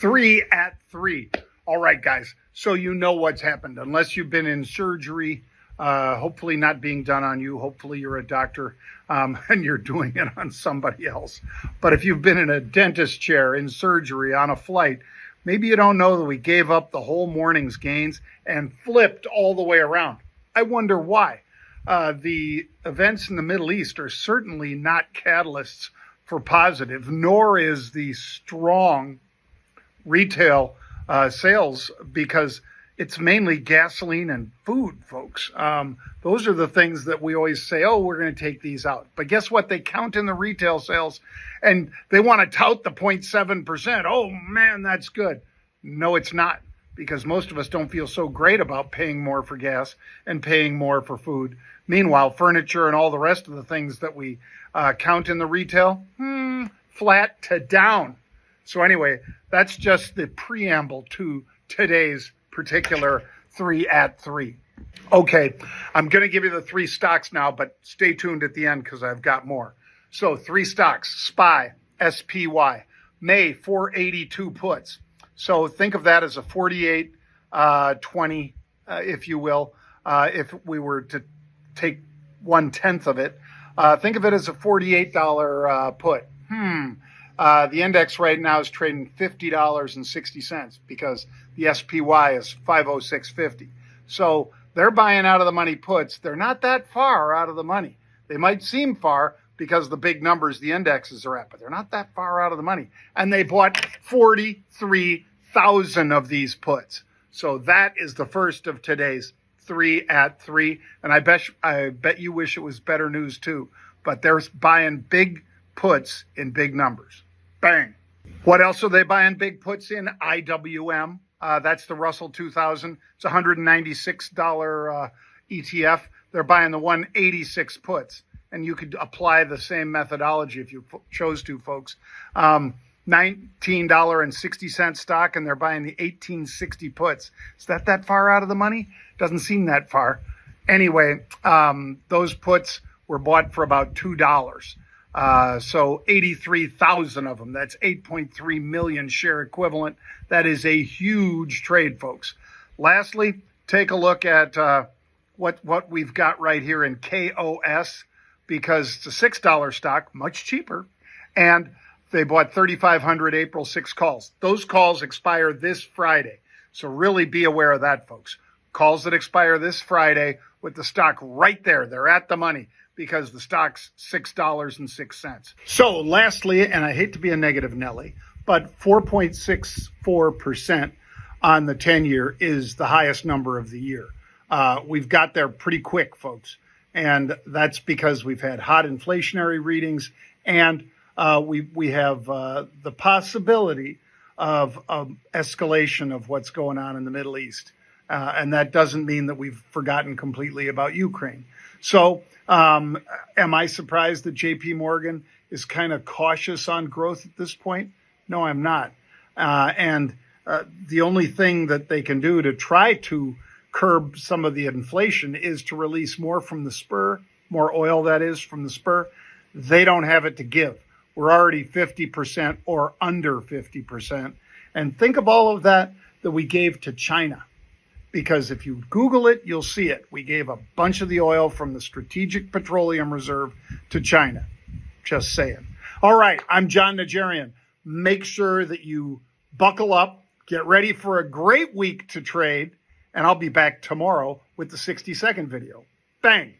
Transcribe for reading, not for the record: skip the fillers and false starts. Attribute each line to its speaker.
Speaker 1: 3 at 3. All right, guys. So you know what's happened. Unless you've been in surgery, hopefully not being done on you. Hopefully you're a doctor and you're doing it on somebody else. But if you've been in a dentist chair, in surgery, on a flight, maybe you don't know that we gave up the whole morning's gains and flipped all the way around. I wonder why. The events in the Middle East are certainly not catalysts for positive, nor is the strong retail sales, because it's mainly gasoline and food, folks. Those are the things that we always say, oh, we're going to take these out. But guess what? They count in the retail sales, and they want to tout the 0.7%. Oh, man, that's good. No, it's not, because most of us don't feel so great about paying more for gas and paying more for food. Meanwhile, furniture and all the rest of the things that we count in the retail, flat to down. So anyway, that's just the preamble to today's particular 3 at 3. Okay, I'm going to give you the 3 stocks now, but stay tuned at the end because I've got more. So 3 stocks: SPY, SPY, May 482 puts. So think of that as a 48-20, if you will. If we were to take 1/10 of it, think of it as a $48 put. The index right now is trading $50.60 because the SPY is 506.50. So they're buying out of the money puts. They're not that far out of the money. They might seem far because of the big numbers the indexes are at, but they're not that far out of the money. And they bought 43,000 of these puts. So that is the first of today's 3 at 3. And I bet you wish it was better news too. But they're buying big puts in big numbers. Bang. What else are they buying big puts in? IWM. That's the Russell 2000. It's a $196 ETF. They're buying the 186 puts. And you could apply the same methodology if you chose to, folks. $19.60 stock, and they're buying the 1860 puts. Is that far out of the money? Doesn't seem that far. Anyway, those puts were bought for about $2. So 83,000 of them. That's 8.3 million share equivalent. That is a huge trade, folks. Lastly, take a look at what we've got right here in KOS, because it's a $6 stock, much cheaper, and they bought 3,500 April 6 calls. Those calls expire this Friday, so really be aware of that, folks. Calls that expire this Friday with the stock right there. They're at the money because the stock's $6.06. So lastly, and I hate to be a negative Nelly, but 4.64% on the 10-year is the highest number of the year. We've got there pretty quick, folks. And that's because we've had hot inflationary readings, and we have the possibility of escalation of what's going on in the Middle East. And that doesn't mean that we've forgotten completely about Ukraine. So am I surprised that JP Morgan is kind of cautious on growth at this point? No, I'm not. And the only thing that they can do to try to curb some of the inflation is to release more from the spur, more oil, that is, from the spur. They don't have it to give. We're already 50% or under 50%. And think of all of that we gave to China. Because if you Google it, you'll see it. We gave a bunch of the oil from the Strategic Petroleum Reserve to China. Just saying. All right, I'm Jon Najarian. Make sure that you buckle up, get ready for a great week to trade, and I'll be back tomorrow with the 60-second video. Bang.